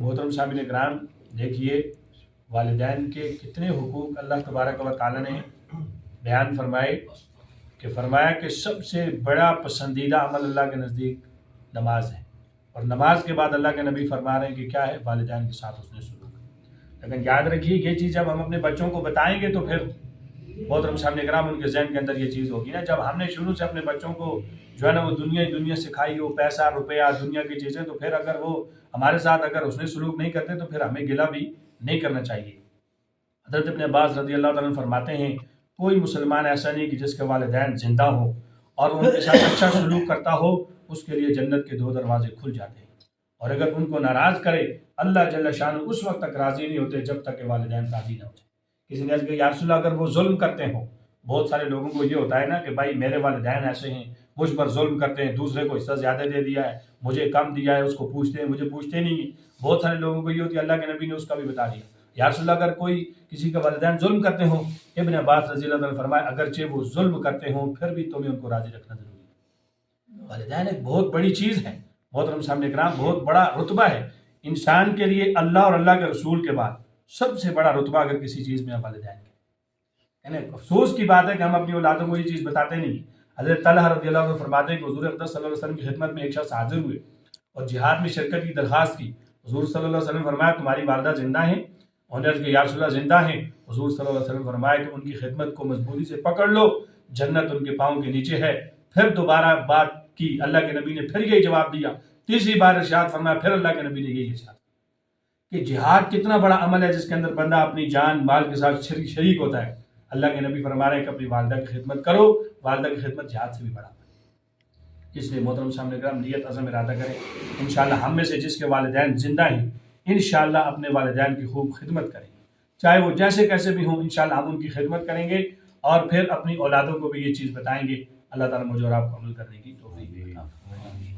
محترم سامعین کرام، دیکھیے والدین کے کتنے حقوق اللہ تبارک و تعالیٰ نے بیان فرمائے کہ سب سے بڑا پسندیدہ عمل اللہ کے نزدیک نماز ہے، اور نماز کے بعد اللہ کے نبی فرما رہے ہیں کہ کیا ہے؟ والدین کے ساتھ حسن سلوک۔ لیکن یاد رکھیے یہ چیز جب ہم اپنے بچوں کو بتائیں گے تو پھر محترم سامعین کرام ان کے ذہن کے اندر یہ چیز ہوگی نا، جب ہم نے شروع سے اپنے بچوں کو جو ہے نا وہ دنیا سکھائی ہو، پیسہ روپیہ دنیا کی چیزیں، تو پھر اگر وہ ہمارے ساتھ اگر حسن سلوک نہیں کرتے تو پھر ہمیں گلہ بھی نہیں کرنا چاہیے۔ حضرت ابن عباس رضی اللہ تعالیٰ عنہ فرماتے ہیں کوئی مسلمان ایسا نہیں کہ جس کے والدین زندہ ہوں اور ان کے ساتھ اچھا سلوک کرتا ہو، اس کے لیے جنت کے 2 دروازے کھل جاتے ہیں، اور اگر ان کو ناراض کرے اللہ جل شانہ اس وقت تک راضی نہیں ہوتے جب تک کہ والدین راضی نہ ہو جائے۔ کسی نے کہا یا رسول اللہ اگر وہ ظلم کرتے ہوں، بہت سارے لوگوں کو یہ ہوتا ہے نا کہ بھائی میرے والدین ایسے ہیں، مجھ پر ظلم کرتے ہیں، دوسرے کو حصہ زیادہ دے دیا ہے، مجھے کم دیا ہے، اس کو پوچھتے ہیں مجھے پوچھتے نہیں ہیں۔ بہت سارے لوگوں کو یہ ہوتی ہے، اللہ کے نبی نے اس کا بھی بتا دیا یا رسول اللہ اگر کوئی کسی کے والدین ظلم کرتے ہوں، ابن عباس رضی اللہ عنہ فرمایا اگرچہ وہ ظلم کرتے ہوں پھر بھی تمہیں ان کو راضی رکھنا ضروری ہے۔ والدین ایک بہت بڑی چیز ہے محترم سامعین کرام، بہت بڑا رتبہ ہے انسان کے لیے، اللہ اور اللہ کے رسول کے بعد سب سے بڑا رتبہ اگر کسی چیز میں والدین کے، یعنی افسوس کی بات ہے کہ ہم اپنی اولادوں کو یہ چیز بتاتے نہیں۔ حضرت طلحہ رضی اللہ عنہ فرماتے ہیں کہ حضور اقدس صلی اللہ علیہ وسلم کی خدمت میں ایک شخص حاضر ہوئے اور جہاد میں شرکت کی درخواست کی۔ حضور صلی اللہ علیہ وسلم فرمایا تمہاری والدہ زندہ ہیں؟ انہوں نے عرض کیا یا رسول اللہ زندہ ہیں۔ حضور صلی اللہ علیہ وسلم فرمایا کہ ان کی خدمت کو مضبوطی سے پکڑ لو، جنت ان کے پاؤں کے نیچے ہے۔ پھر دوبارہ بات کی، اللہ کے نبی نے پھر یہی جواب دیا، تیسری بار ارشاد فرمایا، پھر اللہ کے نبی نے یہی ارشاد کہ جہاد کتنا بڑا عمل ہے جس کے اندر بندہ اپنی جان مال کے ساتھ شریک ہوتا ہے۔ اللہ کے نبی فرما رہے ہیں کہ اپنی والدہ کی خدمت کرو، والدہ کی خدمت جہاد سے بھی بڑا ہے۔ اس لیے محترم سامعین کرام نیت عزم ارادہ کریں، انشاءاللہ ہم میں سے جس کے والدین زندہ ہیں انشاءاللہ اپنے والدین کی خوب خدمت کریں، چاہے وہ جیسے کیسے بھی ہوں، انشاءاللہ ہم ان کی خدمت کریں گے اور پھر اپنی اولادوں کو بھی یہ چیز بتائیں گے۔ اللہ تعالیٰ مجھے اور آپ کو عمل کرنے کی توفیق عطا فرمائے۔